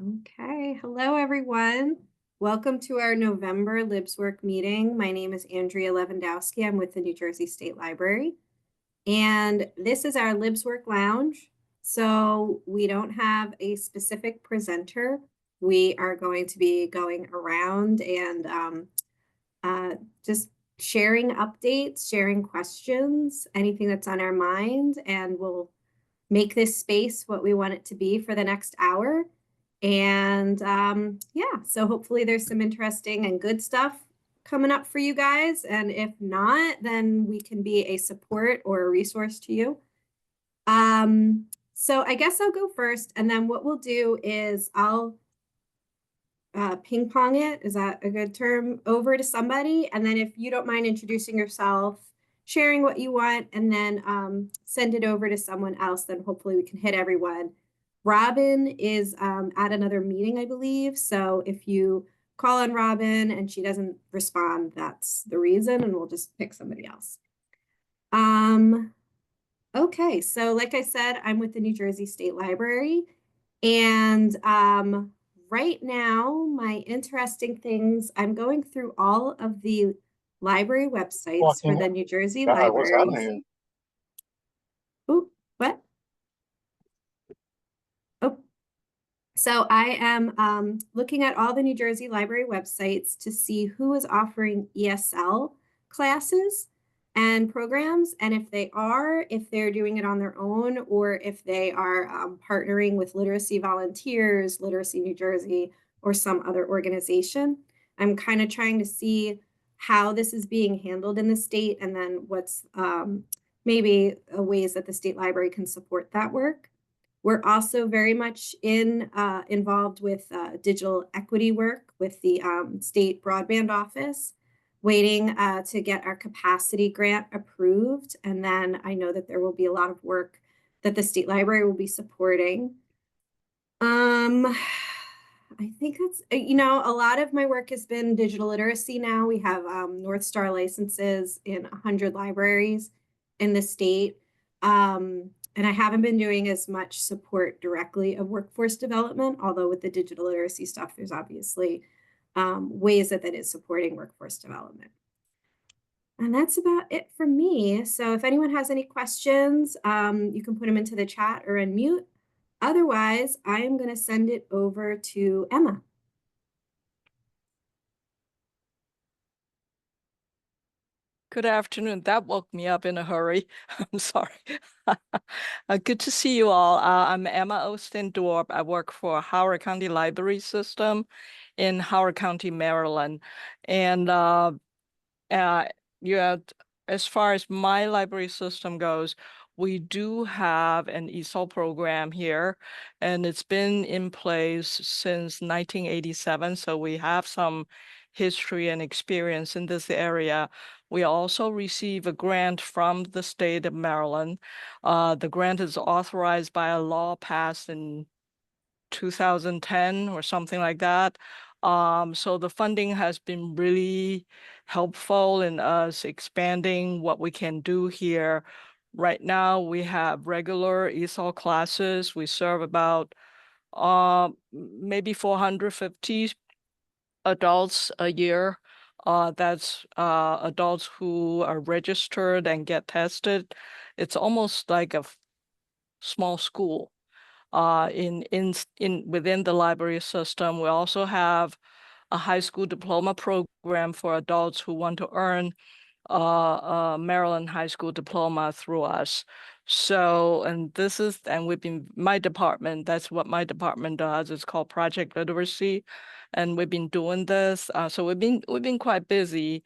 Okay, hello everyone. Welcome to our November LibsWork meeting. My name is Andrea Lewandowski. I'm with the New Jersey State Library, and this is our LibsWork Lounge. So we don't have a specific presenter. We are going to be going around and just sharing updates, sharing questions, anything that's on our mind, and we'll make this space what we want it to be for the next hour. And yeah, so hopefully there's some interesting and good stuff coming up for you guys. And if not, then we can be a support or a resource to you. So I guess I'll go first, and then what we'll do is I'll ping pong it, is that a good term, over to somebody. And then if you don't mind introducing yourself, sharing what you want, and then send it over to someone else, then hopefully we can hit everyone. Robin is at another meeting, I believe. So if you call on Robin and she doesn't respond, that's the reason, and we'll just pick somebody else. Okay, so like I said, I'm with the New Jersey State Library, and right now, my interesting things, I'm going through all of the library websites for Walking. the New Jersey God, what's libraries. happening? Ooh, what? Oh, so I am looking at all the New Jersey library websites to see who is offering ESL classes and programs, and if they're doing it on their own, or if they are partnering with Literacy Volunteers, Literacy New Jersey, or some other organization. I'm kind of trying to see how this is being handled in the state, and then what's maybe ways that the state library can support that work. We're also very much involved with digital equity work with the state broadband office, waiting to get our capacity grant approved. And then I know that there will be a lot of work that the state library will be supporting. I think that's, a lot of my work has been digital literacy now. We have North Star licenses in 100 libraries in the state. And I haven't been doing as much support directly of workforce development, although with the digital literacy stuff, there's obviously ways that is supporting workforce development. And that's about it for me. So if anyone has any questions, you can put them into the chat or unmute. Otherwise, I am going to send it over to Emma. Good afternoon. That woke me up in a hurry. I'm sorry. Good to see you all. I'm Emma Ostendorp. I work for Howard County Library System in Howard County, Maryland. And yeah, as far as my library system goes, we do have an ESOL program here, and it's been in place since 1987. So we have some history and experience in this area. We also receive a grant from the state of Maryland. The grant is authorized by a law passed in 2010 or something like that. So the funding has been really helpful in us expanding what we can do here. Right now, we have regular ESOL classes. We serve about maybe 450 adults a year. That's adults who are registered and get tested. It's almost like a small school within the library system. We also have a high school diploma program for adults who want to earn a Maryland high school diploma through us. So, and my department, that's what my department does. It's called Project Literacy. And we've been doing this. So we've been quite busy.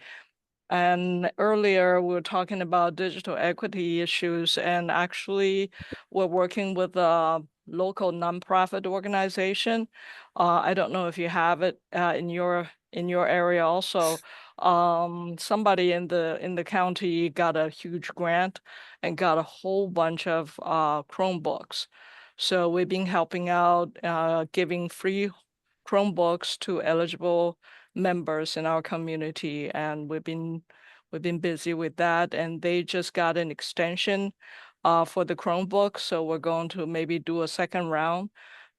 And earlier we were talking about digital equity issues, and actually we're working with a local nonprofit organization. I don't know if you have it in your area also. Somebody in the county got a huge grant and got a whole bunch of Chromebooks. So we've been helping out, giving free Chromebooks to eligible members in our community, and we've been busy with that. And they just got an extension for the Chromebook, so we're going to maybe do a second round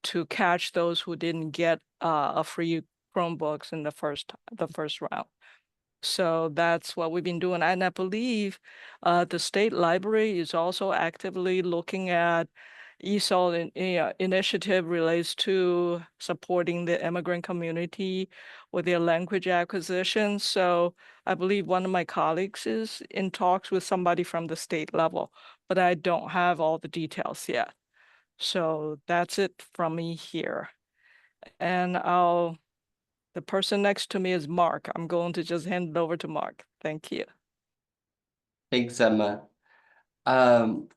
to catch those who didn't get a free Chromebooks in the first round. So that's what we've been doing. And I believe the state library is also actively looking at ESOL initiative relates to supporting the immigrant community with their language acquisition. So I believe one of my colleagues is in talks with somebody from the state level, but I don't have all the details yet. So that's it from me here. And the person next to me is Mark. I'm going to just hand it over to Mark. Thank you. Thanks, Emma. Um,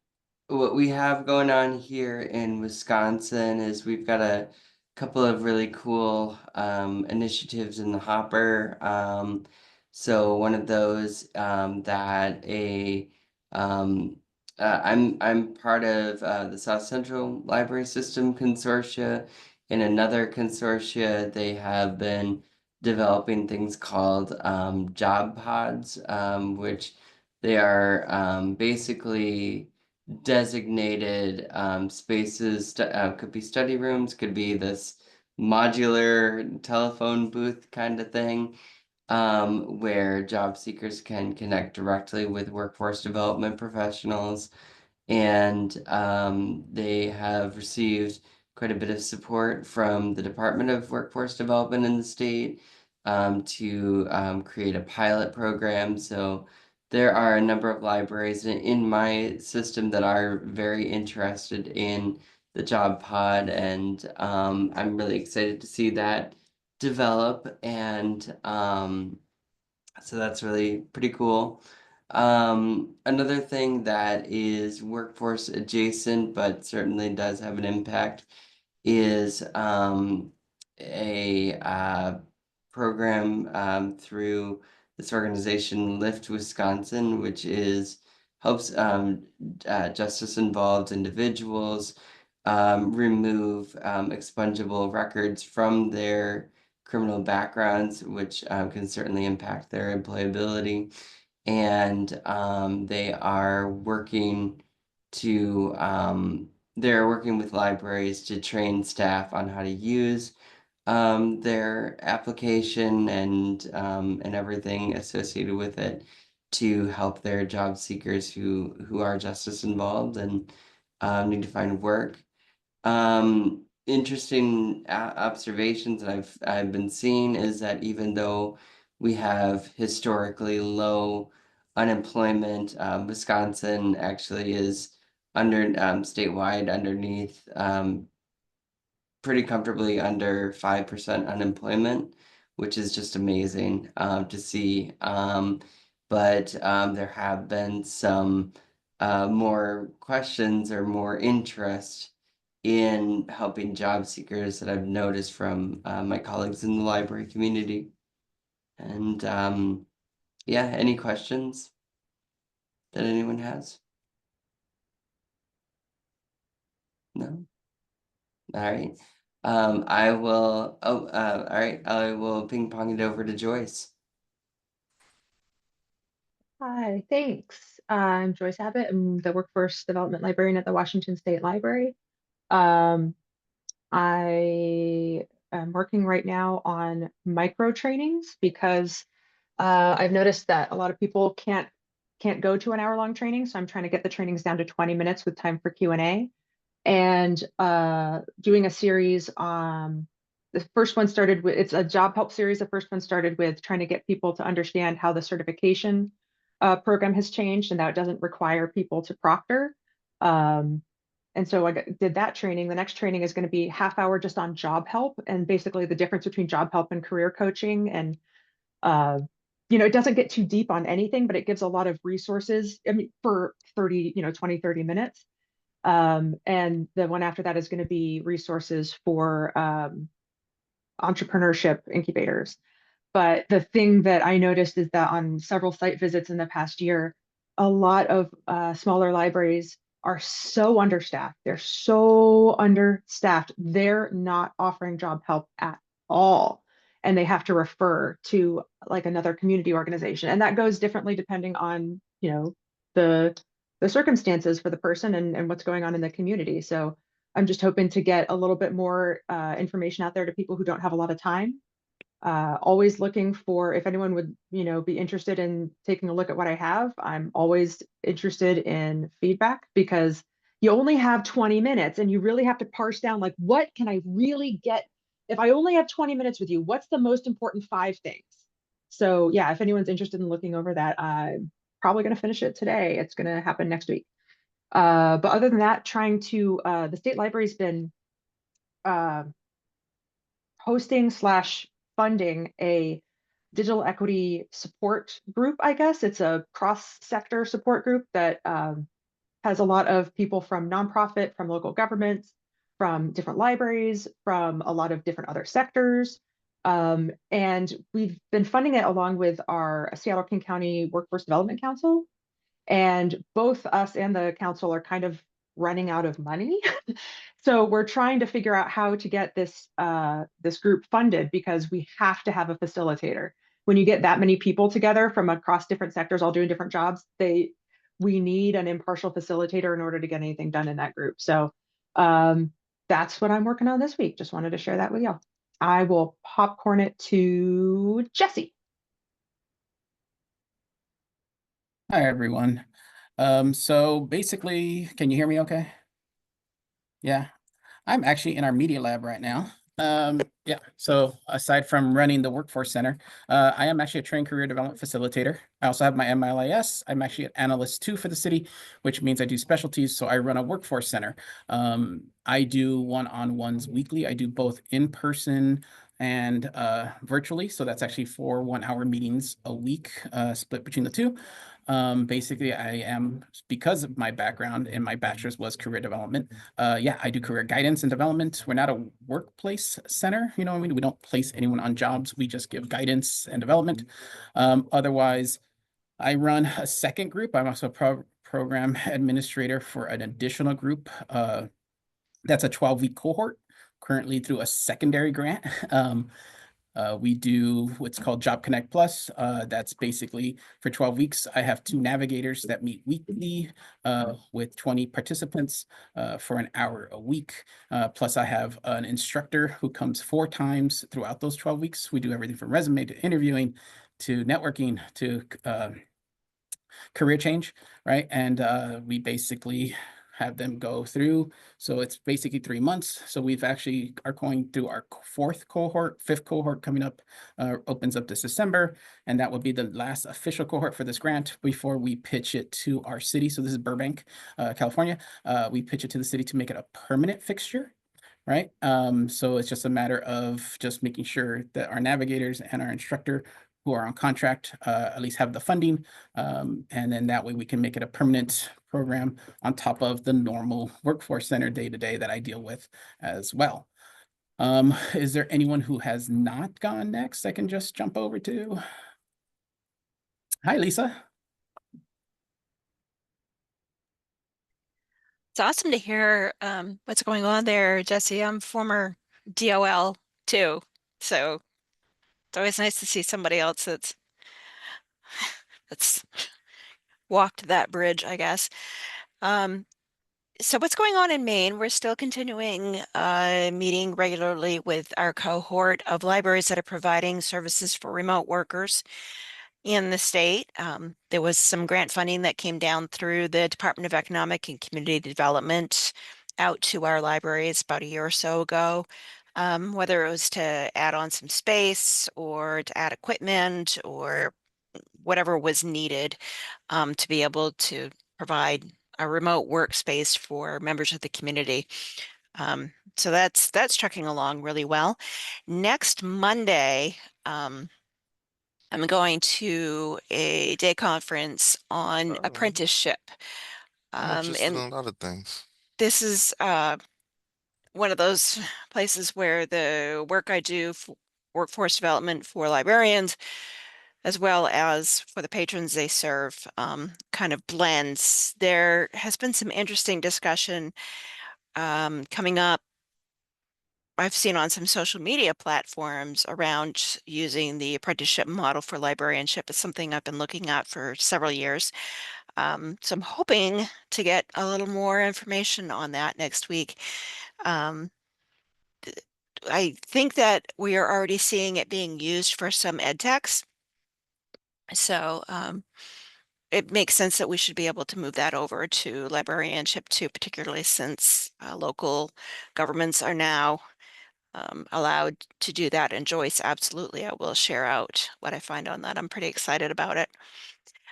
what we have going on here in Wisconsin is we've got a couple of really cool initiatives in the hopper. So one of those that I'm part of the South Central Library System Consortia. In another consortia, they have been developing things called job pods, which they are basically designated spaces, could be study rooms, could be this modular telephone booth kind of thing, where job seekers can connect directly with workforce development professionals. And they have received quite a bit of support from the Department of Workforce Development in the state to create a pilot program. So there are a number of libraries in my system that are very interested in the job pod, and I'm really excited to see that develop. And so that's really pretty cool. Another thing that is workforce adjacent, but certainly does have an impact, is a program through this organization, Lift Wisconsin, which helps justice involved individuals remove expungible records from their criminal backgrounds, which can certainly impact their employability. And they are working to they're working with libraries to train staff on how to use their application and everything associated with it to help their job seekers who are justice involved and need to find work. Interesting observations that I've been seeing is that even though we have historically low unemployment, Wisconsin actually is under statewide underneath pretty comfortably under 5% unemployment, which is just amazing to see. But there have been some more questions or more interest in helping job seekers that I've noticed from my colleagues in the library community. And yeah, any questions that anyone has? No? All right. I will, all right, I will ping pong it over to Joyce. Hi, thanks. I'm Joyce Abbott. I'm the Workforce Development Librarian at the Washington State Library. Um, I am working right now on micro trainings because I've noticed that a lot of people can't go to an hour-long training, so I'm trying to get the trainings down to 20 minutes with time for Q&A. And doing a series. The first one started with, it's a job help series. The first one started with trying to get people to understand how the certification program has changed and that it doesn't require people to proctor. And so did that training. The next training is going to be half hour just on job help and basically the difference between job help and career coaching. And it doesn't get too deep on anything, but it gives a lot of resources. I mean, for 20, 30 minutes. And the one after that is going to be resources for entrepreneurship incubators. But the thing that I noticed is that on several site visits in the past year, a lot of smaller libraries are so understaffed. They're so understaffed. They're not offering job help at all. And they have to refer to like another community organization. And that goes differently depending on, the circumstances for the person and what's going on in the community. So I'm just hoping to get a little bit more information out there to people who don't have a lot of time. Always looking for, if anyone would, be interested in taking a look at what I have, I'm always interested in feedback, because you only have 20 minutes and you really have to parse down, like, what can I really get? If I only have 20 minutes with you, what's the most important 5 things? So yeah, if anyone's interested in looking over that, I'm probably going to finish it today. It's going to happen next week. But other than that, the state library's been uh, hosting / funding a digital equity support group, I guess. It's a cross-sector support group that has a lot of people from nonprofit, from local governments, from different libraries, from a lot of different other sectors. And we've been funding it along with our Seattle King County Workforce Development Council. And both us and the council are kind of running out of money. So we're trying to figure out how to get this group funded, because we have to have a facilitator. When you get that many people together from across different sectors, all doing different jobs, we need an impartial facilitator in order to get anything done in that group. So that's what I'm working on this week. Just wanted to share that with y'all. I will popcorn it to Jesse. Hi, everyone. So basically, can you hear me okay? Yeah, I'm actually in our media lab right now. Yeah, so aside from running the Workforce Center, I am actually a trained career development facilitator. I also have my MLIS. I'm actually an analyst too for the city, which means I do specialties. So I run a Workforce Center. I do one-on-ones weekly. I do both in person and virtually. So that's actually 4 1-hour meetings a week, split between the two. Basically, I am, because of my background and my bachelor's was career development. Yeah, I do career guidance and development. We're not a workplace center, you know what I mean? We don't place anyone on jobs. We just give guidance and development. Otherwise, I run a second group. I'm also a program administrator for an additional group. That's a 12-week cohort, currently through a secondary grant. We do what's called Job Connect Plus. That's basically for 12 weeks. I have 2 navigators that meet weekly with 20 participants for an hour a week. Plus I have an instructor who comes 4 times throughout those 12 weeks. We do everything from resume to interviewing to networking to career change, right? And we basically have them go through. So it's basically 3 months. So we've actually are going through our 4th cohort, 5th cohort coming up, opens up this December. And that will be the last official cohort for this grant before we pitch it to our city. So this is Burbank, California. We pitch it to the city to make it a permanent fixture. Right. So it's just a matter of just making sure that our navigators and our instructor who are on contract at least have the funding. And then that way we can make it a permanent program on top of the normal Workforce Center day-to-day that I deal with as well. Is there anyone who has not gone next? I can just jump over to. Hi, Lisa. It's awesome to hear what's going on there, Jesse. I'm former DOL too, so it's always nice to see somebody else that's walked that bridge, I guess. So what's going on in Maine? We're still continuing meeting regularly with our cohort of libraries that are providing services for remote workers in the state. There was some grant funding that came down through the Department of Economic and Community Development out to our libraries about a year or so ago, whether it was to add on some space or to add equipment or whatever was needed to be able to provide a remote workspace for members of the community. So that's trucking along really well. Next Monday, I'm going to a day conference on apprenticeship. I'm interested in And a lot of things. this is one of those places where the work I do for workforce development for librarians, as well as for the patrons they serve, kind of blends. There has been some interesting discussion coming up. I've seen on some social media platforms around using the apprenticeship model for librarianship. It's something I've been looking at for several years. So I'm hoping to get a little more information on that next week. I think that we are already seeing it being used for some ed techs. So it makes sense that we should be able to move that over to librarianship too, particularly since local governments are now allowed to do that. And Joyce, absolutely, I will share out what I find on that. I'm pretty excited about it.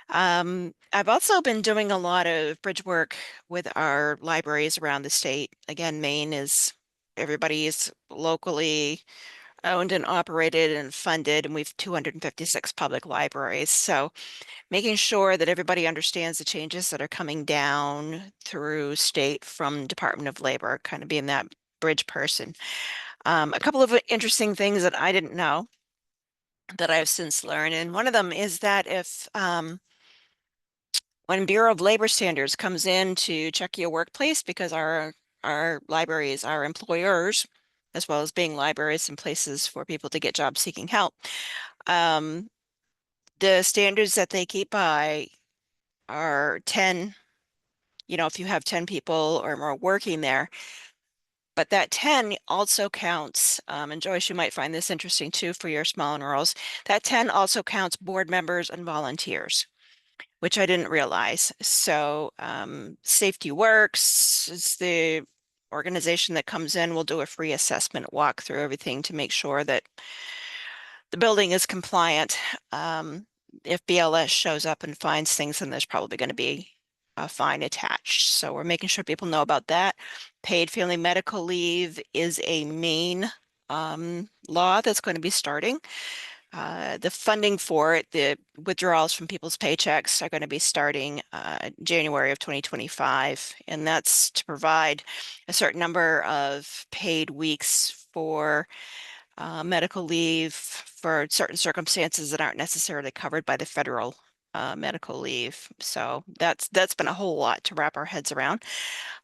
I've also been doing a lot of bridge work with our libraries around the state. Again, Maine is everybody's locally owned and operated and funded, and we've 256 public libraries. So making sure that everybody understands the changes that are coming down through state from Department of Labor, kind of being that bridge person. A couple of interesting things that I didn't know that I've since learned, and one of them is that if when Bureau of Labor Standards comes in to check your workplace, because our libraries are employers, as well as being libraries and places for people to get job seeking help. The standards that they keep by are 10, if you have 10 people or more working there. But that 10 also counts, and Joyce, you might find this interesting too for your small enrolls, that 10 also counts board members and volunteers, which I didn't realize. So Safety Works is the organization that comes in. We'll do a free assessment, walk through everything to make sure that the building is compliant. If BLS shows up and finds things, then there's probably going to be a fine attached. So we're making sure people know about that. Paid family medical leave is a Maine law that's going to be starting. The funding for it, the withdrawals from people's paychecks are going to be starting January of 2025. And that's to provide a certain number of paid weeks for medical leave for certain circumstances that aren't necessarily covered by the federal medical leave. So that's been a whole lot to wrap our heads around.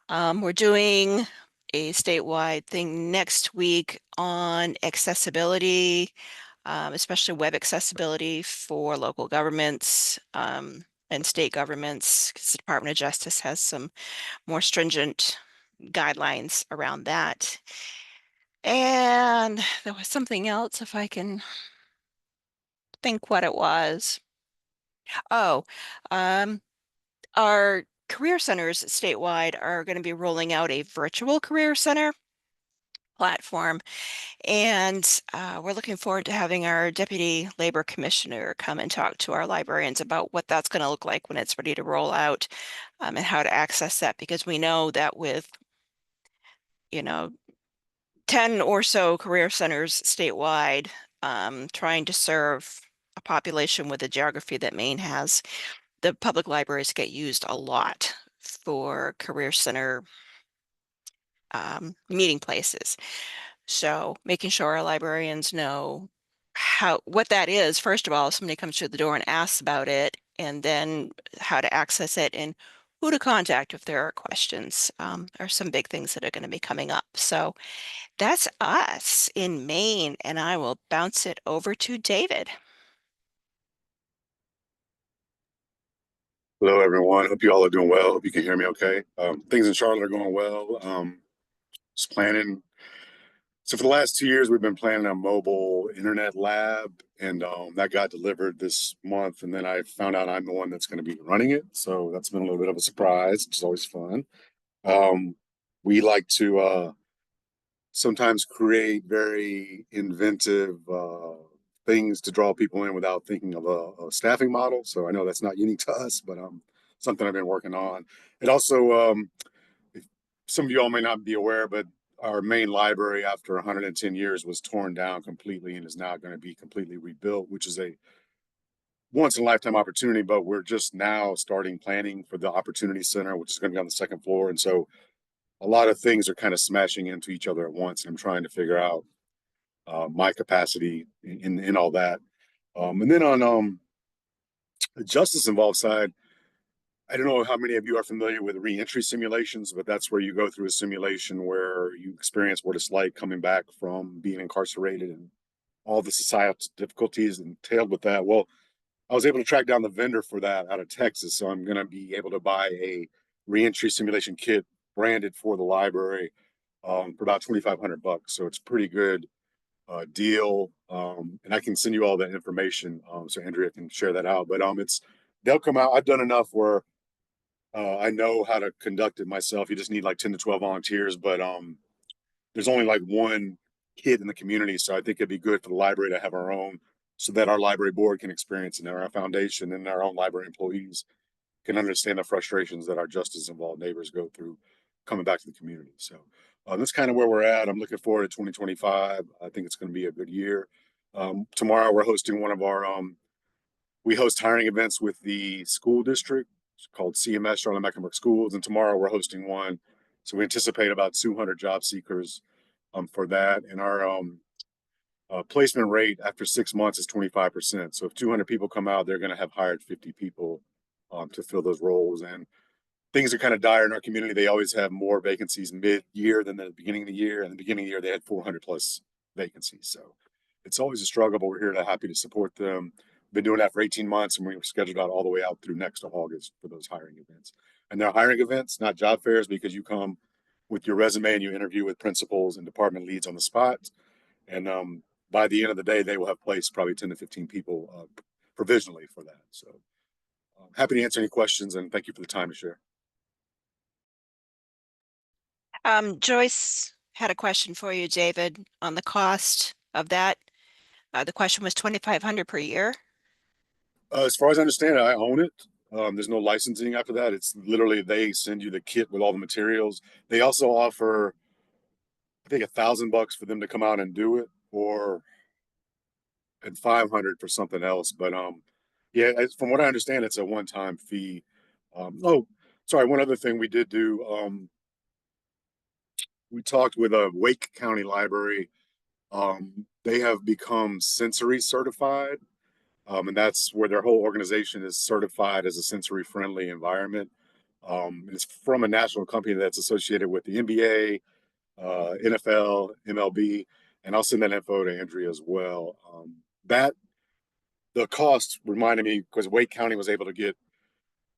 We're doing a statewide thing next week on accessibility, especially web accessibility for local governments and state governments, because the Department of Justice has some more stringent guidelines around that. And there was something else, if I can think what it was. Oh, our career centers statewide are going to be rolling out a virtual career center platform. And we're looking forward to having our Deputy Labor Commissioner come and talk to our librarians about what that's going to look like when it's ready to roll out and how to access that, because we know that with, 10 or so career centers statewide, trying to serve a population with the geography that Maine has, the public libraries get used a lot for career center meeting places. So making sure our librarians know what that is, first of all, if somebody comes through the door and asks about it, and then how to access it and who to contact if there are questions, are some big things that are going to be coming up. So that's us in Maine, and I will bounce it over to David. Hello, everyone. Hope you all are doing well. Hope you can hear me okay. Things in Charlotte are going well. Just planning. So for the last 2 years, we've been planning a mobile internet lab, and that got delivered this month. And then I found out I'm the one that's going to be running it. So that's been a little bit of a surprise, which is always fun. We like to sometimes create very inventive things to draw people in without thinking of a staffing model. So I know that's not unique to us, but something I've been working on. It also, some of you all may not be aware, but our main library after 110 years was torn down completely and is now going to be completely rebuilt, which is a once in a lifetime opportunity. But we're just now starting planning for the Opportunity Center, which is going to be on the second floor. And so a lot of things are kind of smashing into each other at once. And I'm trying to figure out my capacity in all that. And then on the justice involved side, I don't know how many of you are familiar with reentry simulations, but that's where you go through a simulation where you experience what it's like coming back from being incarcerated and all the societal difficulties entailed with that. Well, I was able to track down the vendor for that out of Texas. So I'm going to be able to buy a reentry simulation kit branded for the library for about $2,500. So it's pretty good deal. And I can send you all that information so Andrea can share that out. But they'll come out. I've done enough where I know how to conduct it myself. You just need like 10 to 12 volunteers, but there's only like one kid in the community. So I think it'd be good for the library to have our own so that our library board can experience and our foundation and our own library employees can understand the frustrations that our justice involved neighbors go through coming back to the community. So that's kind of where we're at. I'm looking forward to 2025. I think it's going to be a good year. Tomorrow we're hosting one of our we host hiring events with the school district. It's called CMS, Charlotte Mecklenburg Schools, and tomorrow we're hosting one. So we anticipate about 200 job seekers for that, and our placement rate after 6 months is 25%. So if 200 people come out, they're going to have hired 50 people to fill those roles. And things are kind of dire in our community. They always have more vacancies mid-year than the beginning of the year. And the beginning of the year, they had 400 plus vacancies. So it's always a struggle, but we're here to happy to support them. Been doing that for 18 months, and we're scheduled out all the way out through next August for those hiring events. And they're hiring events, not job fairs, because you come with your resume and you interview with principals and department leads on the spot. And by the end of the day, they will have placed probably 10 to 15 people provisionally for that. So happy to answer any questions, and thank you for the time to share. Joyce had a question for you, David, on the cost of that. The question was $2,500 per year. As far as I understand it, I own it. There's no licensing after that. It's literally they send you the kit with all the materials. They also offer, I think, $1,000 for them to come out and do it, and 500 for something else. But yeah, from what I understand, it's a one-time fee. Oh, sorry. One other thing we did do. We talked with a Wake County Library. They have become sensory certified. And that's where their whole organization is certified as a sensory friendly environment. It's from a national company that's associated with the NBA, NFL, MLB, and I'll send that info to Andrea as well. That the cost reminded me because Wake County was able to get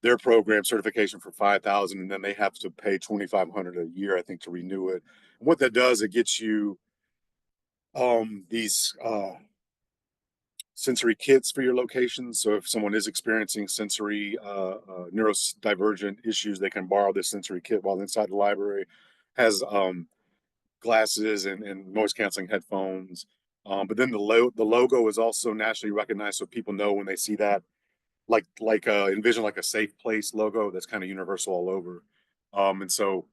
their program certification for $5,000, and then they have to pay $2,500 a year, I think, to renew it. And what that does, it gets you these sensory kits for your locations. So if someone is experiencing sensory neurodivergent issues, they can borrow this sensory kit while inside the library. Has glasses and noise canceling headphones. But then the logo is also nationally recognized, so people know when they see that, like envision like a safe place logo that's kind of universal all over. And so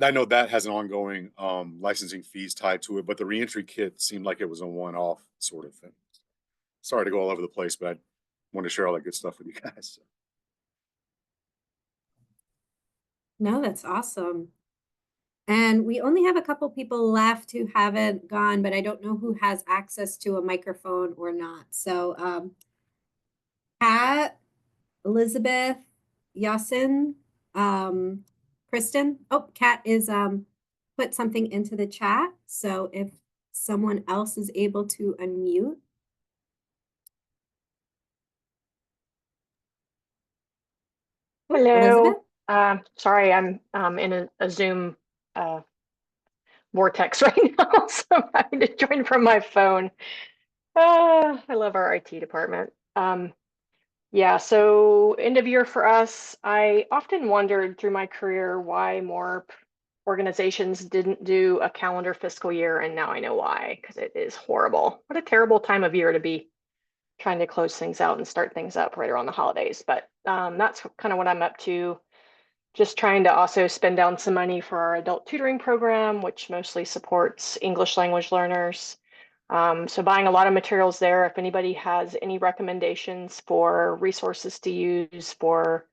I know that has an ongoing licensing fees tied to it, but the reentry kit seemed like it was a one-off sort of thing. Sorry to go all over the place, but I want to share all that good stuff with you guys. No, that's awesome. And we only have a couple people left who haven't gone, but I don't know who has access to a microphone or not. So Pat, Elizabeth, Yasin, Kristen. Oh, Kat is put something into the chat. So if someone else is able to unmute. Hello. Elizabeth? Sorry, I'm in a Zoom vortex right now, so I'm having to join from my phone. I love our IT department. Yeah, so end of year for us, I often wondered through my career why more organizations didn't do a calendar fiscal year, and now I know why, because it is horrible. What a terrible time of year to be trying to close things out and start things up right around the holidays. But that's kind of what I'm up to. Just trying to also spend down some money for our adult tutoring program, which mostly supports English language learners. So buying a lot of materials there. If anybody has any recommendations for resources to use for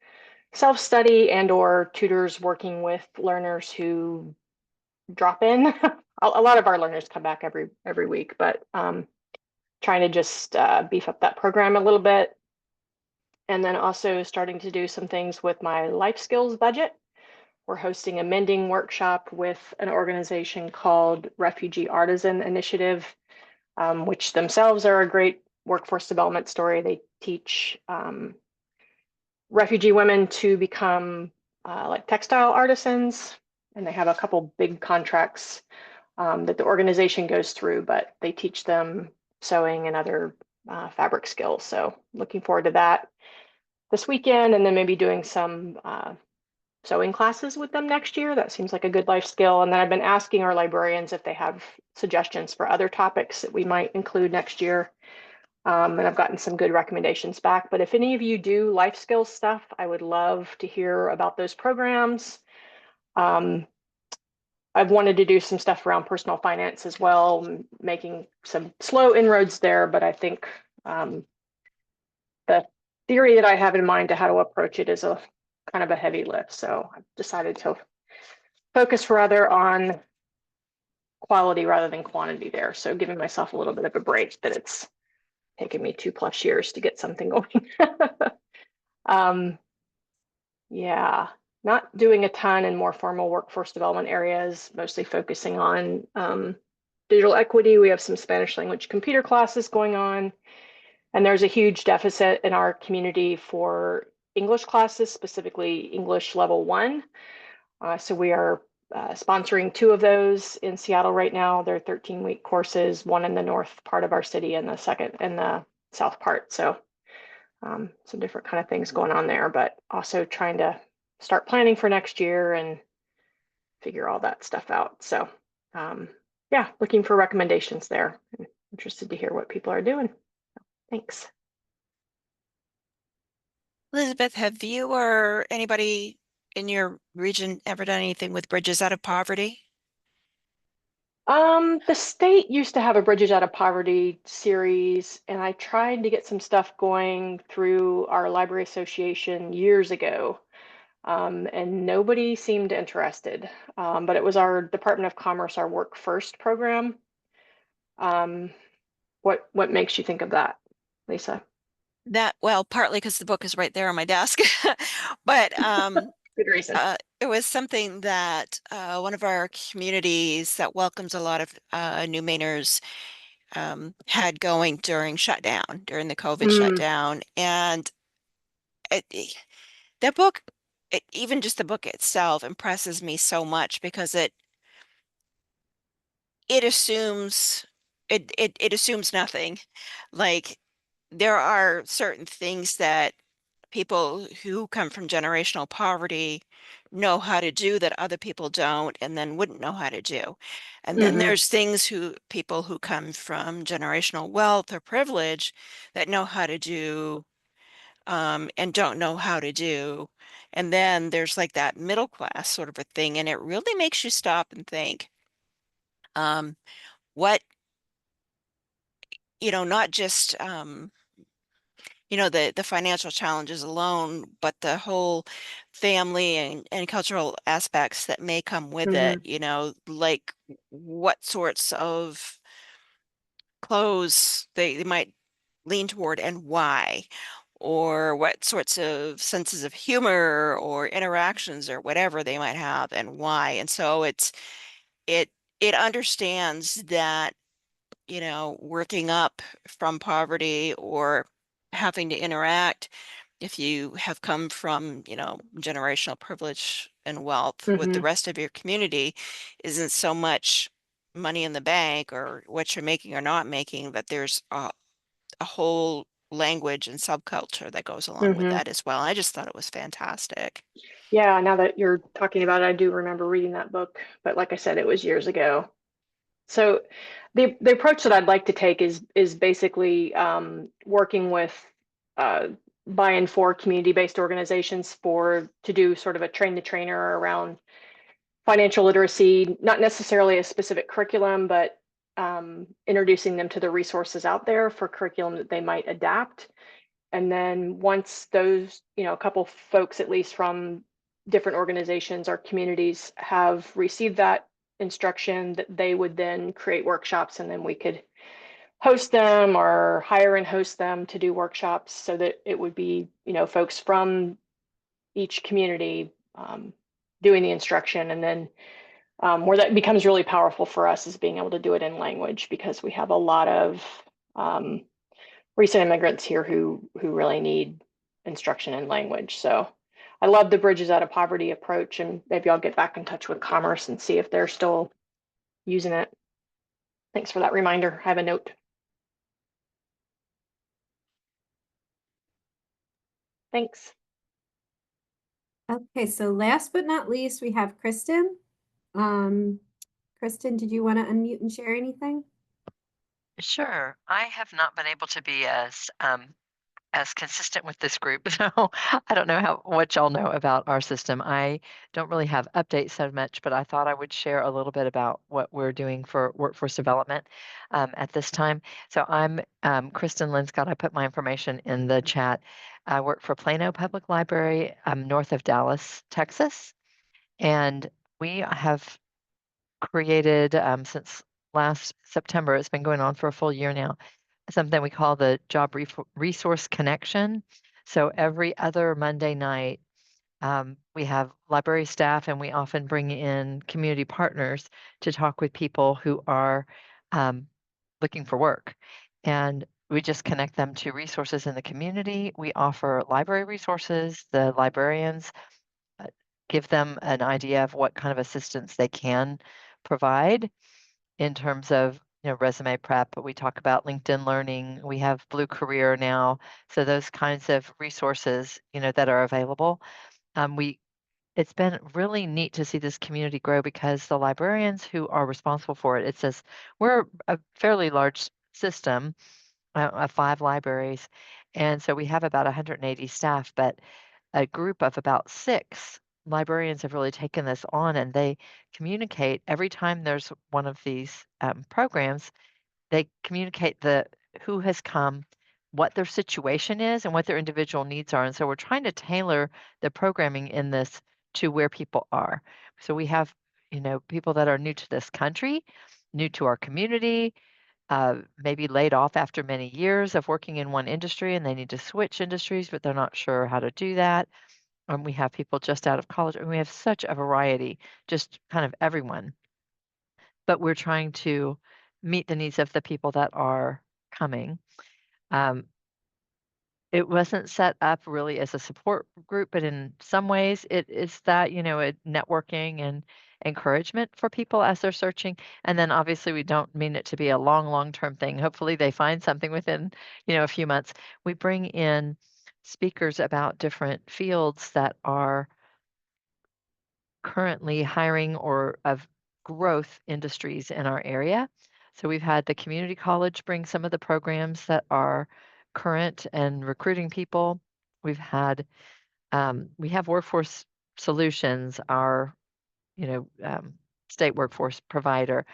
self-study and or tutors working with learners who drop in. A lot of our learners come back every week, but trying to just beef up that program a little bit. And then also starting to do some things with my life skills budget. We're hosting a mending workshop with an organization called Refugee Artisan Initiative, which themselves are a great workforce development story. They teach refugee women to become like textile artisans, and they have a couple big contracts that the organization goes through, but they teach them sewing and other fabric skills. So looking forward to that this weekend, and then maybe doing some sewing classes with them next year. That seems like a good life skill. And then I've been asking our librarians if they have suggestions for other topics that we might include next year. And I've gotten some good recommendations back. But if any of you do life skills stuff, I would love to hear about those programs. I've wanted to do some stuff around personal finance as well, making some slow inroads there, but I think the theory that I have in mind to how to approach it is a kind of a heavy lift. So I've decided to focus rather on quality rather than quantity there. So giving myself a little bit of a break that it's taken me 2+ years to get something going. Yeah, not doing a ton in more formal workforce development areas, mostly focusing on digital equity. We have some Spanish language computer classes going on, and there's a huge deficit in our community for English classes, specifically English level 1. So we are sponsoring 2 of those in Seattle right now. They're 13-week courses, one in the north part of our city and the second in the south part. So some different kind of things going on there, but also trying to start planning for next year and figure all that stuff out. So yeah, looking for recommendations there. I'm interested to hear what people are doing. Thanks. Elizabeth, have you or anybody in your region ever done anything with Bridges Out of Poverty? The state used to have a Bridges Out of Poverty series, and I tried to get some stuff going through our library association years ago, and nobody seemed interested. But it was our Department of Commerce, our Work First program. What makes you think of that, Lisa? That, well, partly because the book is right there on my desk, but Good reason. it was something that one of our communities that welcomes a lot of new Mainers had going during the COVID shutdown. And that book, even just the book itself impresses me so much because it assumes it assumes nothing. Like there are certain things that people who come from generational poverty know how to do that other people don't and then wouldn't know how to do. And then there's things people who come from generational wealth or privilege that know how to do and don't know how to do. And then there's like that middle class sort of a thing, and it really makes you stop and think what, not just the financial challenges alone, but the whole family and cultural aspects that may come with it, like what sorts of clothes they might lean toward and why, or what sorts of senses of humor or interactions or whatever they might have and why. And so it it understands that working up from poverty or having to interact, if you have come from, generational privilege and wealth with the rest of your community, isn't so much money in the bank or what you're making or not making, but there's a whole language and subculture that goes along with that as well. I just thought it was fantastic. Yeah, now that you're talking about it, I do remember reading that book, but like I said, it was years ago. So the approach that I'd like to take is basically working with by and for community-based organizations to do sort of a train the trainer around financial literacy, not necessarily a specific curriculum, but introducing them to the resources out there for curriculum that they might adapt. And then once those, a couple folks, at least from different organizations or communities, have received that instruction, that they would then create workshops, and then we could host them or hire and host them to do workshops, so that it would be, folks from each community doing the instruction. And then where that becomes really powerful for us is being able to do it in language, because we have a lot of recent immigrants here who really need instruction in language. So I love the Bridges Out of Poverty approach, and maybe I'll get back in touch with Commerce and see if they're still using it. Thanks for that reminder. I have a note. Thanks. Okay, so last but not least, we have Kristen. Kristen, did you want to unmute and share anything? Sure. I have not been able to be as consistent with this group. So I don't know what y'all know about our system. I don't really have updates so much, but I thought I would share a little bit about what we're doing for workforce development at this time. So I'm Kristen Linscott. I put my information in the chat. I work for Plano Public Library, north of Dallas, Texas, and we have created since last September. It's been going on for a full year now. Something we call the Job Resource Connection. So every other Monday night, we have library staff, and we often bring in community partners to talk with people who are looking for work. And we just connect them to resources in the community. We offer library resources. The librarians give them an idea of what kind of assistance they can provide in terms of resume prep. We talk about LinkedIn Learning. We have Blue Career now. So those kinds of resources, that are available. It's been really neat to see this community grow because the librarians who are responsible for it, it says we're a fairly large system of 5 libraries. And so we have about 180 staff, but a group of about 6 librarians have really taken this on, and they communicate every time there's one of these programs. They communicate who has come, what their situation is, and what their individual needs are. And so we're trying to tailor the programming in this to where people are. So we have, people that are new to this country, new to our community, maybe laid off after many years of working in one industry, and they need to switch industries, but they're not sure how to do that. We have people just out of college, and we have such a variety, just kind of everyone. But we're trying to meet the needs of the people that are coming. It wasn't set up really as a support group, but in some ways it is that, networking and encouragement for people as they're searching. And then obviously we don't mean it to be a long-term thing. Hopefully they find something within, a few months. We bring in speakers about different fields that are currently hiring or of growth industries in our area. So we've had the community college bring some of the programs that are current and recruiting people. We have Workforce Solutions, our, state workforce provider,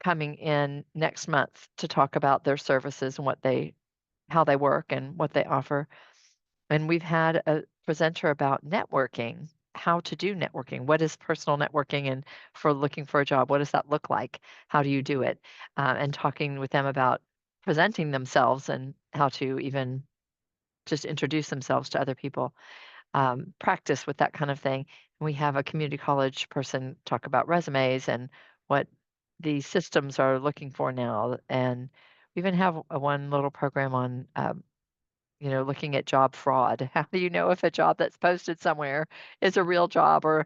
coming in next month to talk about their services and how they work and what they offer. And we've had a presenter about networking, how to do networking. What is personal networking? And for looking for a job, what does that look like? How do you do it? And talking with them about presenting themselves and how to even just introduce themselves to other people, practice with that kind of thing. And we have a community college person talk about resumes and what the systems are looking for now. And we even have one little program on looking at job fraud. How do you know if a job that's posted somewhere is a real job, or,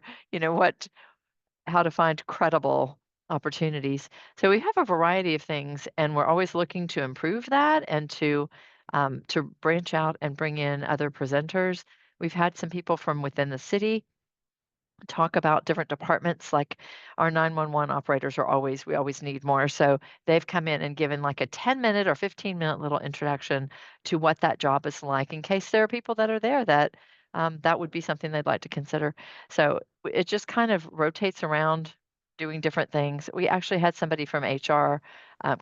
how to find credible opportunities? So we have a variety of things, and we're always looking to improve that and to branch out and bring in other presenters. We've had some people from within the city talk about different departments, like our 911 operators we always need more. So they've come in and given like a 10-minute or 15-minute little introduction to what that job is like, in case there are people that are there that that would be something they'd like to consider. So it just kind of rotates around doing different things. We actually had somebody from HR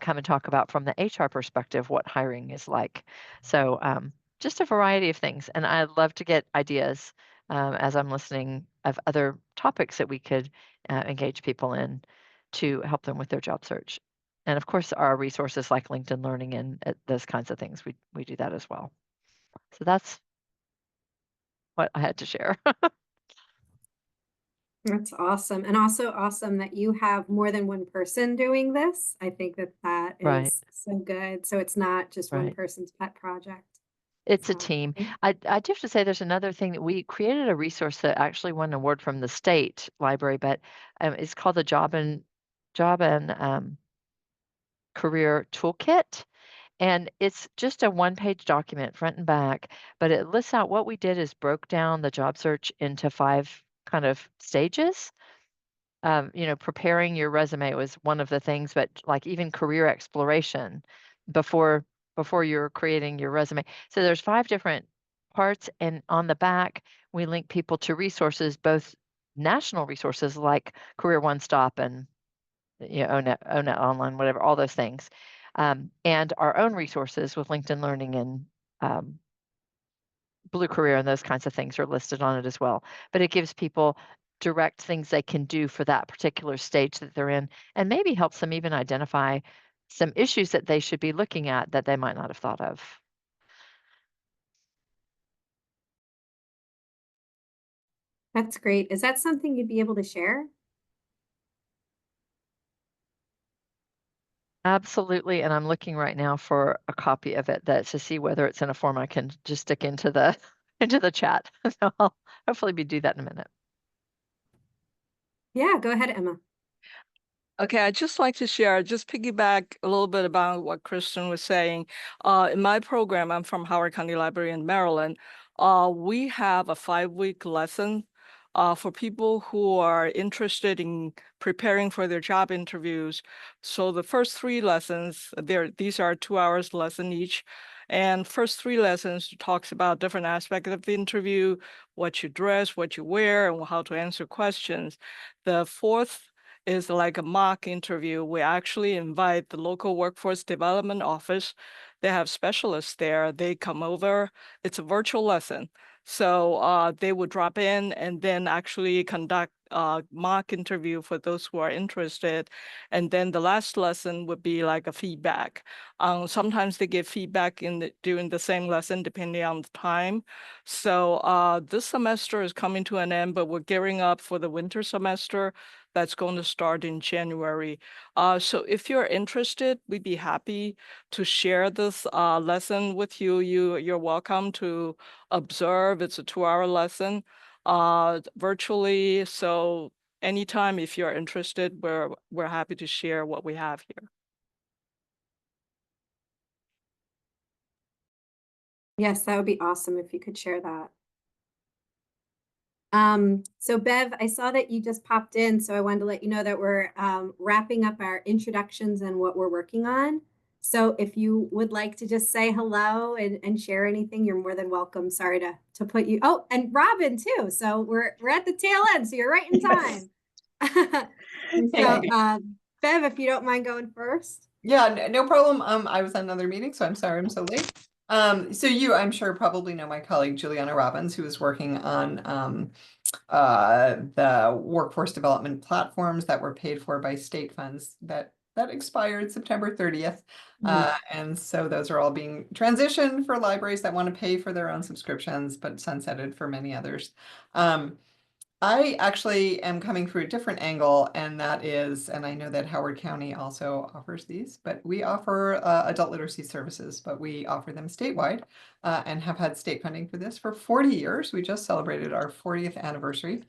come and talk about, from the HR perspective, what hiring is like. So just a variety of things. And I love to get ideas as I'm listening, of other topics that we could engage people in to help them with their job search. And of course, our resources like LinkedIn Learning and those kinds of things, we do that as well. So that's what I had to share. That's awesome. And also awesome that you have more than one person doing this. I think that that Right, is so good. So it's not just one right. person's pet project. It's a So team. I do have to say there's another thing that we created a resource that actually won an award from the state library, but it's called the Job and Career Toolkit. And it's just a one-page document, front and back, but it lists out what we did is broke down the job search into 5 kind of stages. Preparing your resume was one of the things, but like even career exploration before you're creating your resume. So there's 5 different parts, and on the back, we link people to resources, both national resources like Career One Stop and ONET Online, whatever, all those things, and our own resources with LinkedIn Learning and Blue Career and those kinds of things are listed on it as well. But it gives people direct things they can do for that particular stage that they're in, and maybe helps them even identify some issues that they should be looking at that they might not have thought of. that's great. Is that something you'd be able to share? Absolutely, and I'm looking right now for a copy of it that to see whether it's in a form I can just stick into the into the chat. So I'll hopefully do that in a minute. Yeah, go ahead, Emma. Okay, I'd just like to share, just piggyback a little bit about what Kristen was saying. In my program, I'm from Howard County Library in Maryland. We have a 5-week lesson for people who are interested in preparing for their job interviews. So the first 3 lessons, these are 2 hours lesson each. And first 3 lessons talks about different aspects of the interview, what you dress, what you wear, and how to answer questions. The fourth is like a mock interview. We actually invite the local workforce development office. They have specialists there. They come over. It's a virtual lesson. So they would drop in and then actually conduct a mock interview for those who are interested. And then the last lesson would be like a feedback. Sometimes they give feedback during the same lesson, depending on the time. So this semester is coming to an end, but we're gearing up for the winter semester that's going to start in January. So if you're interested, we'd be happy to share this lesson with you. You're welcome to observe. It's a 2-hour lesson virtually. So anytime if you're interested, we're happy to share what we have here. Yes, that would be awesome if you could share that. So Bev, I saw that you just popped in, so I wanted to let you know that we're wrapping up our introductions and what we're working on. So if you would like to just say hello and share anything, you're more than welcome. Sorry to put you. Oh, and Robin too. So we're at the tail end, so you're right in time. So Bev, if you don't mind going first. Yeah, no problem. I was on another meeting, so I'm sorry I'm so late. So I'm sure, probably know my colleague Juliana Robbins, who is working on the workforce development platforms that were paid for by state funds that expired September 30th. And so those are all being transitioned for libraries that want to pay for their own subscriptions, but sunsetted for many others. I actually am coming through a different angle, and that is, and I know that Howard County also offers these, but we offer adult literacy services, but we offer them statewide and have had state funding for this for 40 years. We just celebrated our 40th anniversary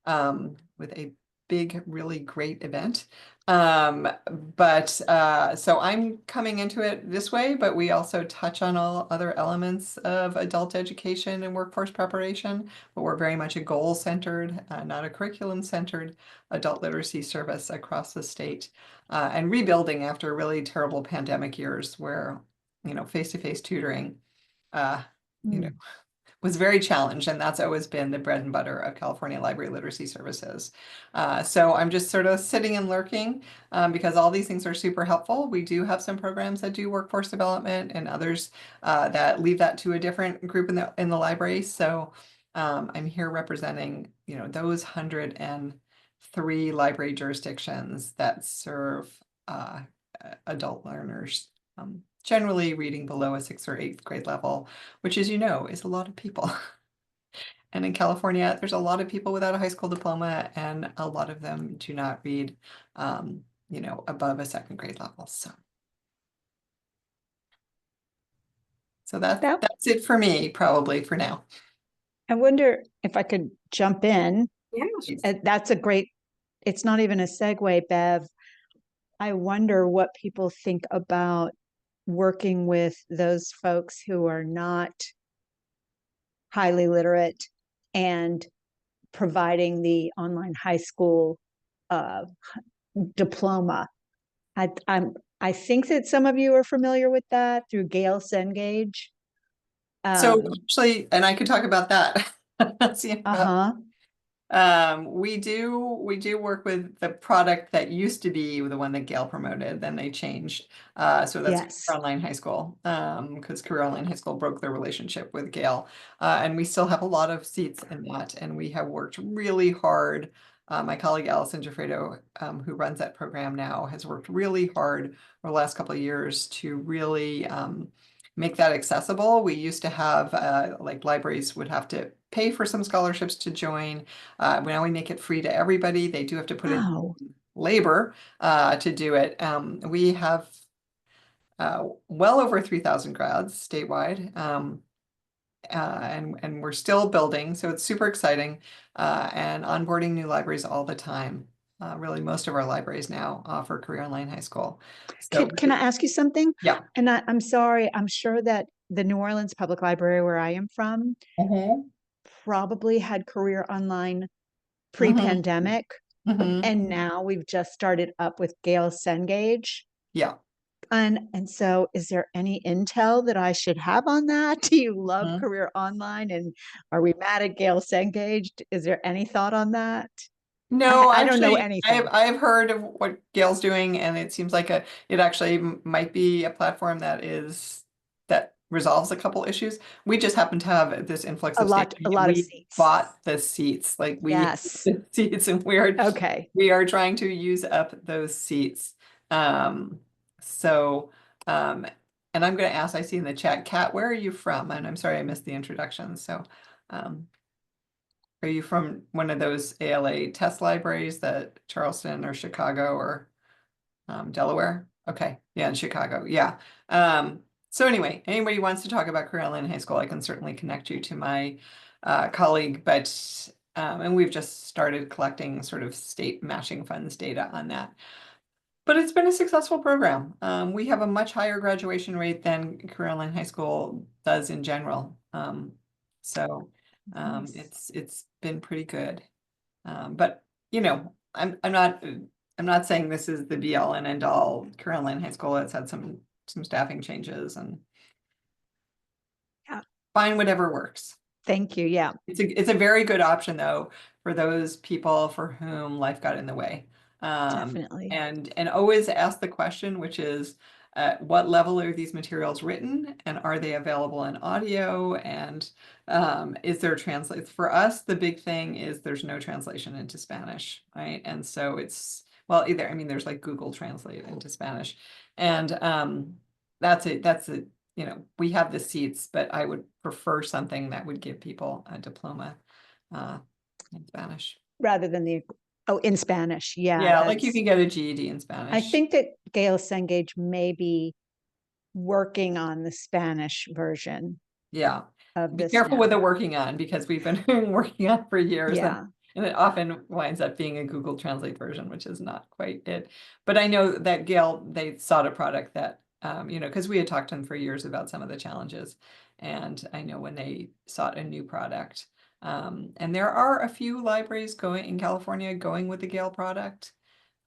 with a big, really great event. So I'm coming into it this way, but we also touch on all other elements of adult education and workforce preparation, but we're very much a goal-centered, not a curriculum-centered adult literacy service across the state, and rebuilding after really terrible pandemic years where, face-to-face tutoring, was very challenged, and that's always been the bread and butter of California Library Literacy Services. So I'm just sort of sitting and lurking because all these things are super helpful. We do have some programs that do workforce development and others that leave that to a different group in the library. So I'm here representing, those 103 library jurisdictions that serve adult learners. Generally reading below a 6th or 8th grade level, which, as you know, is a lot of people. And in California, there's a lot of people without a high school diploma, and a lot of them do not read, you know, above a second grade level. So That that's it for me, probably for now. I wonder if I could jump in. Yeah. That's a great, it's not even a segue, Bev. I wonder what people think about working with those folks who are not highly literate and providing the online high school diploma. I think that some of you are familiar with that through Gail Cengage. So actually, and I could talk about that. See about we do work with the product that used to be the one that Gail promoted, then they changed. So that's Yes. Career Online High School, because Career Online High School broke their relationship with Gail. And we still have a lot of seats in that, and we have worked really hard. My colleague Allison Giffredo, who runs that program now, has worked really hard over the last couple of years to really make that accessible. We used to have like libraries would have to pay for some scholarships to join. Now we make it free to everybody. They do have to put in labor to do it. We have well over 3,000 grads statewide. And we're still building, so it's super exciting, and onboarding new libraries all the time. Really, most of our libraries now offer Career Online High School. So can I ask you something? Yeah. And I'm sorry, I'm sure that the New Orleans Public Library, where I am from, probably had Career Online pre-pandemic, and now we've just started up with Gail Cengage. Yeah. And so is there any intel that I should have on that? Do you love Career Online, and are we mad at Gail Cengage? Is there any thought on that? No, I don't know actually, anything. I've heard of what Gail's doing, and it seems like it actually might be a platform that resolves a couple issues. We just happen to have this influx of a lot of seats. Bought the seats, like we have the seats, and we are trying to use up those seats. So and I'm going to ask, I see in the chat, Kat, where are you from? And I'm sorry I missed the introduction. So are you from one of those ALA test libraries that Charleston or Chicago or Delaware? Okay, yeah, in Chicago, yeah. So anyway, anybody wants to talk about Career Online High School, I can certainly connect you to my colleague, but and we've just started collecting sort of state matching funds data on that. But it's been a successful program. We have a much higher graduation rate than Career Online High School does in general. So it's been pretty good. But you know, I'm not saying this is the be all and end all. Career Online High School has had some staffing changes, and find whatever works. Thank you. Yeah. It's a very good option though for those people for whom life got in the way. Definitely. And always ask the question, which is, what level are these materials written, and are they available in audio, and is there translate? For us, the big thing is there's no translation into Spanish, right? And so it's, well, either, I mean, there's like Google Translate into Spanish, and that's it. You know, we have the seats, but I would prefer something that would give people a diploma in Spanish. Rather than in Spanish. Yeah. Yeah, like you can get a GED in Spanish. I think that Gail Cengage may be working on the Spanish version. Yeah. Of Be careful what they're working on, because we've been working on for years. Yeah. And it often winds up being a Google Translate version, which is not quite it. But I know that Gail, they sought a product that, you know, because we had talked to them for years about some of the challenges. And I know when they sought a new product, and there are a few libraries in California going with the Gail product.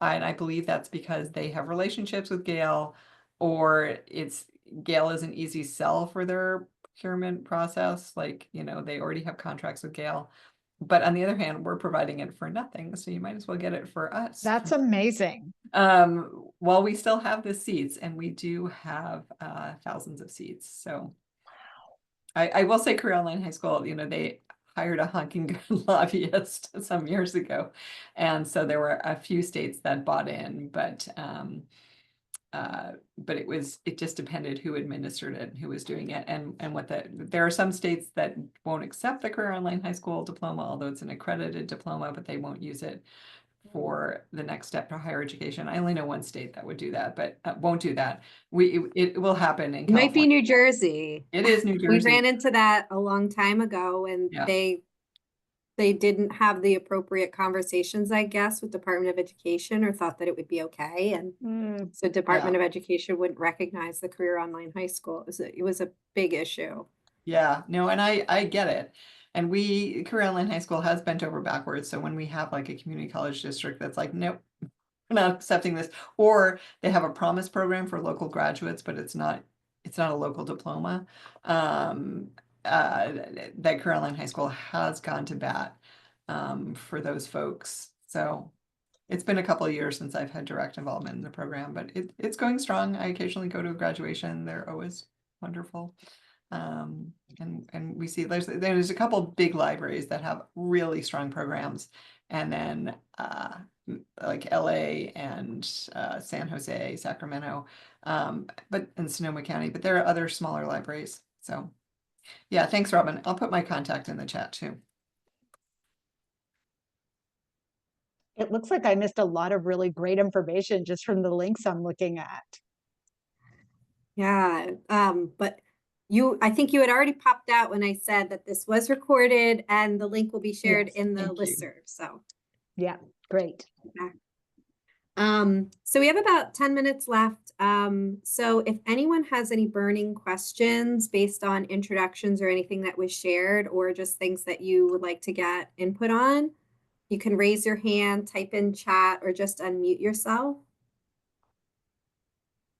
And I believe that's because they have relationships with Gail, or Gail is an easy sell for their procurement process. Like, you know, they already have contracts with Gail. But on the other hand, we're providing it for nothing, so you might as well get it for us. That's amazing. Well, we still have the seats, and we do have thousands of seats. So I will say Career Online High School, you know, they hired a honking good lobbyist some years ago. And so there were a few states that bought in, but but it just depended who administered it and who was doing it, and there are some states that won't accept the Career Online High School diploma, although it's an accredited diploma, but they won't use it for the next step to higher education. I only know one state that would do that, but won't do that. It will happen in It might be California. New Jersey. It is New We Jersey. ran into that a long time ago, and Yeah. they didn't have the appropriate conversations, I guess, with Department of Education, or thought that it would be okay. And so Department of Education wouldn't recognize the Career Online High School. It was a big issue. Yeah, no, and I get it. And Career Online High School has bent over backwards. So when we have like a community college district that's like, nope, we're not accepting this, or they have a promise program for local graduates, but it's not a local diploma. That Career Online High School has gone to bat for those folks. So it's been a couple of years since I've had direct involvement in the program, but it's going strong. I occasionally go to a graduation. They're always wonderful. And we see there's a couple big libraries that have really strong programs, and then like LA and San Jose, Sacramento, but in Sonoma County, but there are other smaller libraries. So yeah, thanks, Robin. I'll put my contact in the chat too. It looks like I missed a lot of really great information just from the links I'm looking at. Yeah, but I think you had already popped out when I said that this was recorded and the link will be shared Yes, in the thank you. listserv. So Yeah, great. so we have about 10 minutes left. So if anyone has any burning questions based on introductions or anything that was shared, or just things that you would like to get input on, you can raise your hand, type in chat, or just unmute yourself.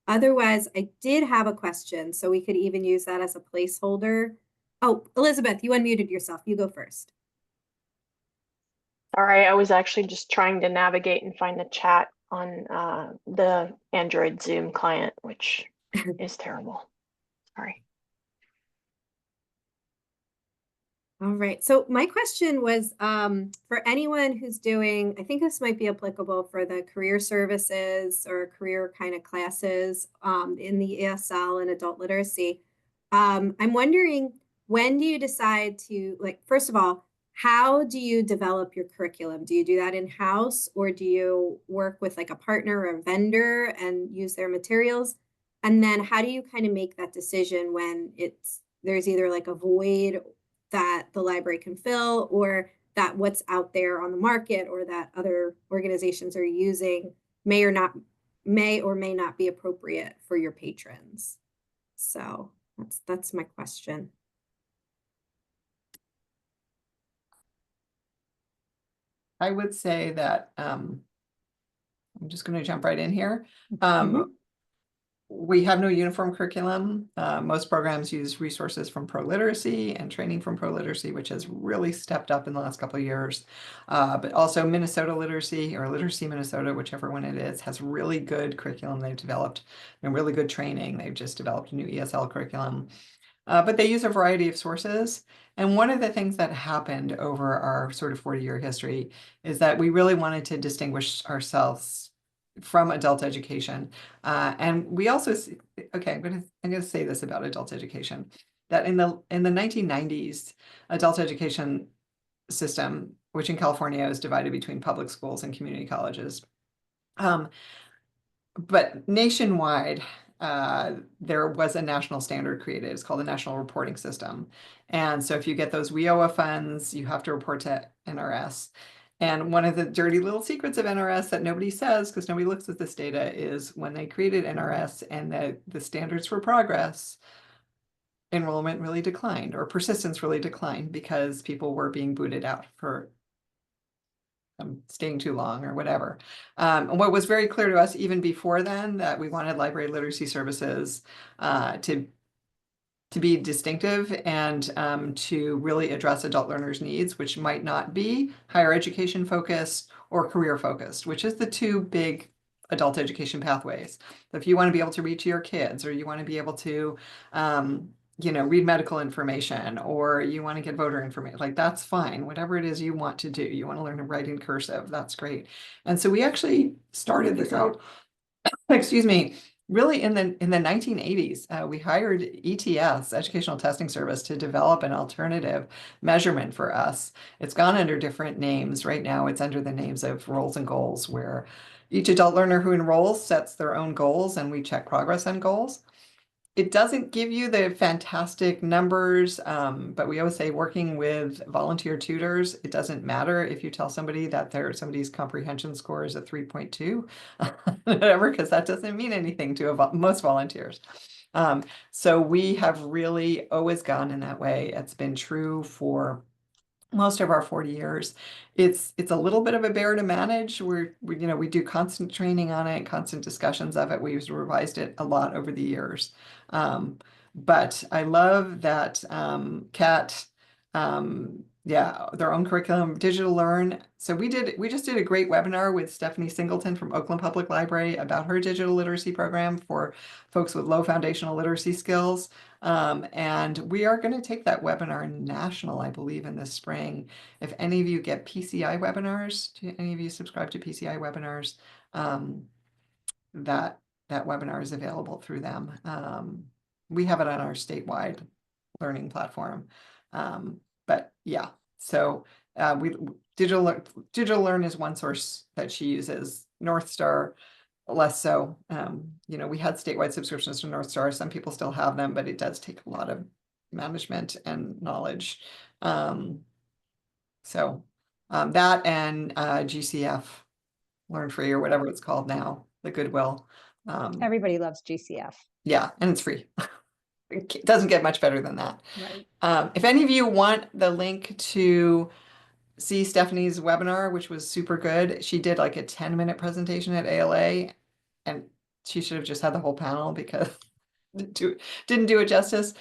Otherwise, I did have a question, so we could even use that as a placeholder. Oh, Elizabeth, you unmuted yourself. You go first. Sorry, I was actually just trying to navigate and find the chat on the Android Zoom client, which is terrible. Sorry. All right. So my question was for anyone who's doing, I think this might be applicable for the career services or career kind of classes in the ESL and adult literacy. I'm wondering, when do you decide to, like, first of all, how do you develop your curriculum? Do you do that in-house, or do you work with like a partner or a vendor and use their materials? And then how do you kind of make that decision when there's either like a void that the library can fill, or that what's out there on the market or that other organizations are using may or may not be appropriate for your patrons? So that's my question. I would say that I'm just going to jump right in here. We have no uniform curriculum. Most programs use resources from ProLiteracy and training from ProLiteracy, which has really stepped up in the last couple of years. But also Minnesota Literacy, or Literacy Minnesota, whichever one it is, has really good curriculum they've developed and really good training. They've just developed a new ESL curriculum. But they use a variety of sources. And one of the things that happened over our sort of 40-year history is that we really wanted to distinguish ourselves from adult education. And we also, okay, I'm gonna say this about adult education, that in the 1990s, adult education system, which in California is divided between public schools and community colleges, but nationwide, there was a national standard created. It's called the National Reporting System. And so if you get those WIOA funds, you have to report to NRS. And one of the dirty little secrets of NRS that nobody says, because nobody looks at this data, is when they created NRS and the standards for progress, enrollment really declined, or persistence really declined, because people were being booted out for staying too long or whatever. And what was very clear to us even before then, that we wanted library literacy services to be distinctive and to really address adult learners' needs, which might not be higher education focused or career focused, which is the two big adult education pathways. If you want to be able to reach your kids, or you want to be able to read medical information, or you want to get voter information, like that's fine. Whatever it is you want to do, you want to learn to write in cursive, that's great. And so we actually started this out, excuse me, really in the 1980s, we hired ETS, Educational Testing Service, to develop an alternative measurement for us. It's gone under different names. Right now, it's under the names of roles and goals, where each adult learner who enrolls sets their own goals, and we check progress on goals. It doesn't give you the fantastic numbers, but we always say working with volunteer tutors, it doesn't matter if you tell somebody that somebody's comprehension score is a 3.2, whatever, because that doesn't mean anything to most volunteers. So we have really always gone in that way. It's been true for most of our 40 years. It's a little bit of a bear to manage. We do constant training on it, constant discussions of it. We've revised it a lot over the years. But I love that CAT, their own curriculum, Digital Learn. So we just did a great webinar with Stephanie Singleton from Oakland Public Library about her digital literacy program for folks with low foundational literacy skills. And we are going to take that webinar national, I believe, in the spring. If any of you get PCI webinars, do any of you subscribe to PCI webinars? That webinar is available through them. We have it on our statewide learning platform. But yeah, so Digital Learn is one source that she uses. North Star, less so. We had statewide subscriptions to North Star. Some people still have them, but it does take a lot of management and knowledge. So that and GCF, Learn Free, or whatever it's called now, the Goodwill. Everybody loves GCF. Yeah, and it's free. It doesn't get much better than that. Right. If any of you want the link to see Stephanie's webinar, which was super good, she did like a 10-minute presentation at ALA, and she should have just had the whole panel because didn't do it justice.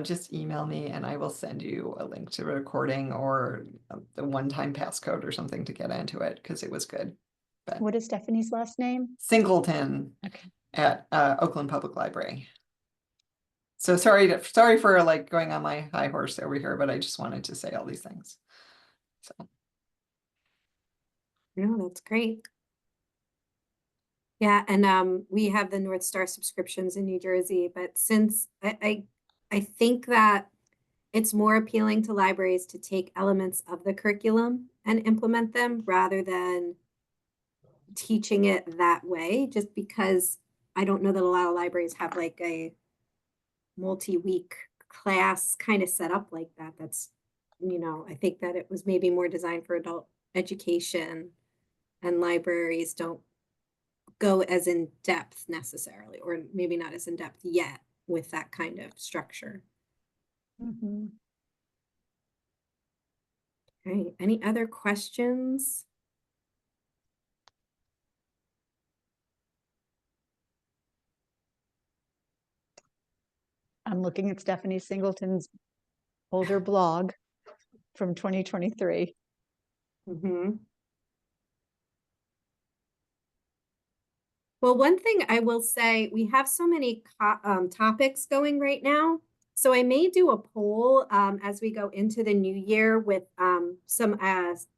Just email me and I will send you a link to the recording or the one-time passcode or something to get into it, because it was good. But What is Stephanie's last name? Singleton. Okay. At Oakland Public Library. So sorry for like going on my high horse over here, but I just wanted to say all these things. So No, that's great. Yeah, and we have the North Star subscriptions in New Jersey, but since I think that it's more appealing to libraries to take elements of the curriculum and implement them rather than teaching it that way, just because I don't know that a lot of libraries have like a multi-week class kind of set up like that. That's, I think that it was maybe more designed for adult education, and libraries don't go as in depth necessarily, or maybe not as in depth yet with that kind of structure. Mm-hmm. Okay, any other questions? I'm looking at Stephanie Singleton's older blog from 2023. Mm-hmm. Well, one thing I will say, we have so many topics going right now. So I may do a poll as we go into the new year with some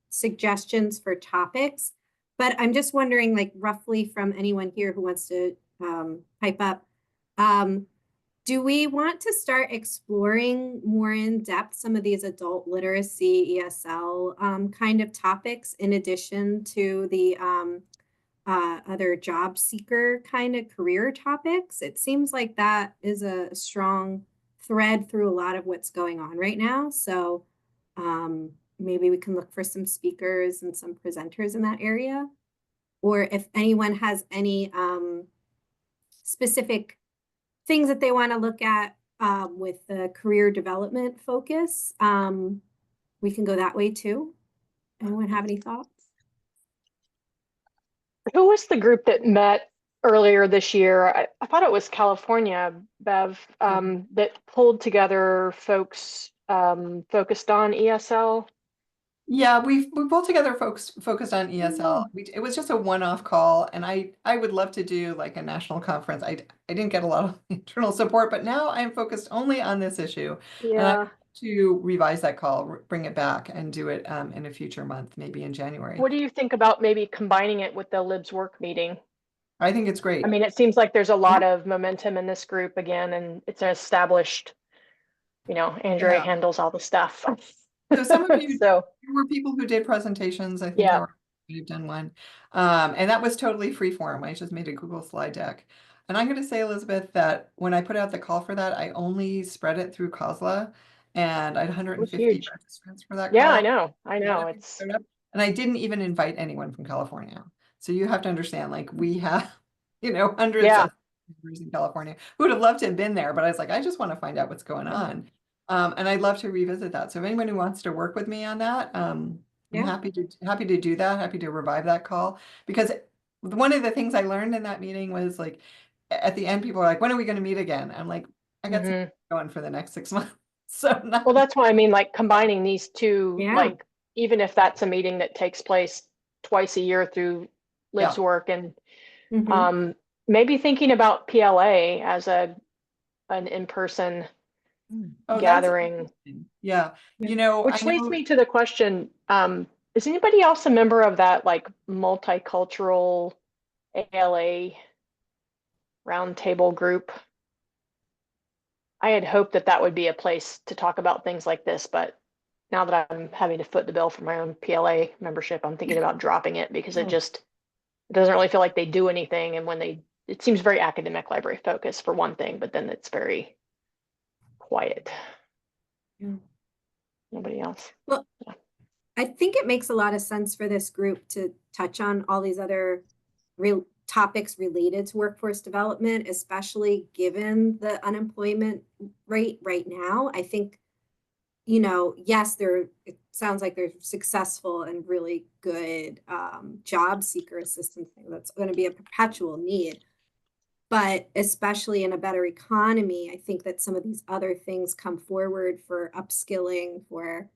suggestions for topics. But I'm just wondering, like, roughly from anyone here who wants to pipe up, do we want to start exploring more in depth some of these adult literacy, ESL kind of topics, in addition to the other job seeker kind of career topics? It seems like that is a strong thread through a lot of what's going on right now. So maybe we can look for some speakers and some presenters in that area. Or if anyone has any specific things that they want to look at with the career development focus, we can go that way too. Anyone have any thoughts? Who was the group that met earlier this year? I thought it was California, Bev, that pulled together folks focused on ESL. yeah, we pulled together folks focused on ESL. It was just a one-off call, and I would love to do like a national conference. I didn't get a lot of internal support, but now I'm focused only on this issue. And I Yeah. want to revise that call, bring it back, and do it in a future month, maybe in January. What do you think about maybe combining it with the LibsWork meeting? I think it's great. I mean, it seems like there's a lot of momentum in this group again, and it's an established, Andrea Yeah. handles all the stuff. So some of you So there were people who did presentations. I think yeah. you've done one. And that was totally free form. I just made a Google slide deck. And I'm going to say, Elizabeth, that when I put out the call for that, I only spread it through COSLA, and I had It was 150 huge. participants for that Yeah, call. I know. It's And I didn't even invite anyone from California. So you have to understand, like, we have, hundreds Yeah. of members in California who would have loved to have been there, but I was like, I just want to find out what's going on. And I'd love to revisit that. So if anyone who wants to work with me on that, I'm happy to do that, happy to revive that call. Because one of the things I learned in that meeting was, like, at the end, people are like, when are we going to meet again? I'm like, I got something going for the next 6 months. So Well, that's why I mean, like, combining these two, Yeah. like, even if that's a meeting that takes place twice a year through LibsWork, and Mhm. maybe thinking about PLA as an in-person gathering. Yeah. Which leads me to the question, is anybody else a member of that, like, multicultural ALA roundtable group? I had hoped that that would be a place to talk about things like this, but now that I'm having to foot the bill for my own PLA membership, I'm thinking about dropping it because it doesn't really feel like they do anything. And it seems very academic library focused for one thing, but then it's very quiet. Yeah. Nobody else. Well, I think it makes a lot of sense for this group to touch on all these other real topics related to workforce development, especially given the unemployment rate right now. I think, yes, it sounds like they're successful and really good job seeker assistance thing. That's going to be a perpetual need. But especially in a better economy, I think that some of these other things come forward for upskilling, for,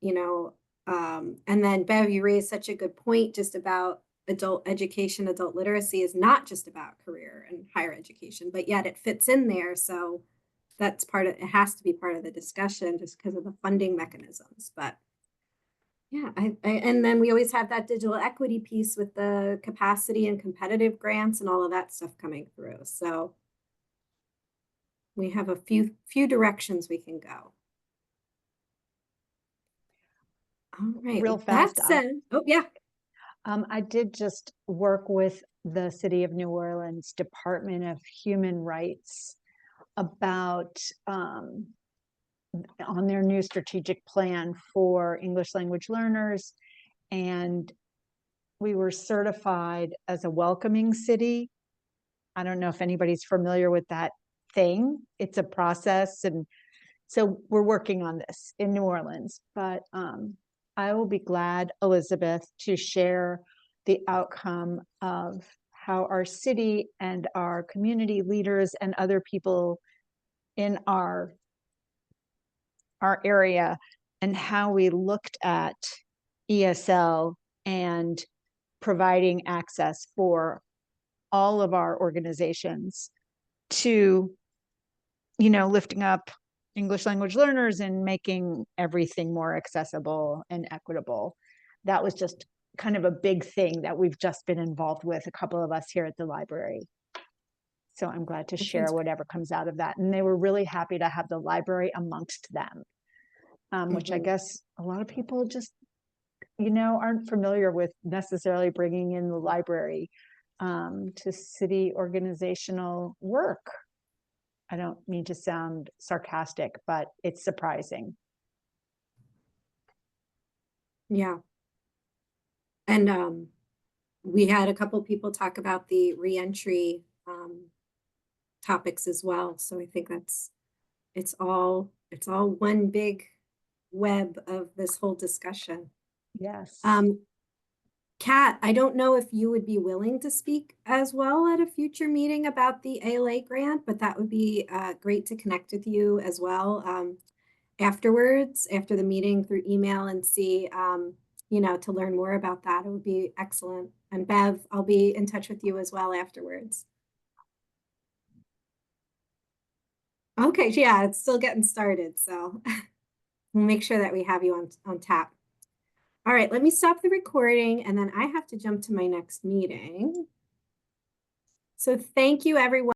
and then Bev, you raised such a good point just about adult education, adult literacy is not just about career and higher education, but yet it fits in there. So that's it has to be part of the discussion just because of the funding mechanisms. But yeah, and then we always have that digital equity piece with the capacity and competitive grants and all of that stuff coming through. So we have a few directions we can go. All right. Real With that fast. said, oh yeah. I did just work with the City of New Orleans Department of Human Rights about on their new strategic plan for English language learners. And we were certified as a welcoming city. I don't know if anybody's familiar with that thing. It's a process. And so we're working on this in New Orleans, but I will be glad, Elizabeth, to share the outcome of how our city and our community leaders and other people in our area and how we looked at ESL and providing access for all of our organizations to, lifting up English language learners and making everything more accessible and equitable. That was just kind of a big thing that we've just been involved with, a couple of us here at the library. So I'm glad to share whatever comes out of that. And they were really happy to have the library amongst them, which I guess a lot of people just, aren't familiar with necessarily bringing in the library to city organizational work. I don't mean to sound sarcastic, but it's surprising. Yeah. And we had a couple people talk about the reentry topics as well. So I think it's all one big web of this whole discussion. Yes. Kat, I don't know if you would be willing to speak as well at a future meeting about the ALA grant, but that would be great to connect with you as well afterwards, after the meeting through email and see, to learn more about that. It would be excellent. And Bev, I'll be in touch with you as well afterwards. Okay, yeah, it's still getting started, so we'll make sure that we have you on tap. All right, let me stop the recording and then I have to jump to my next meeting. So thank you, everyone.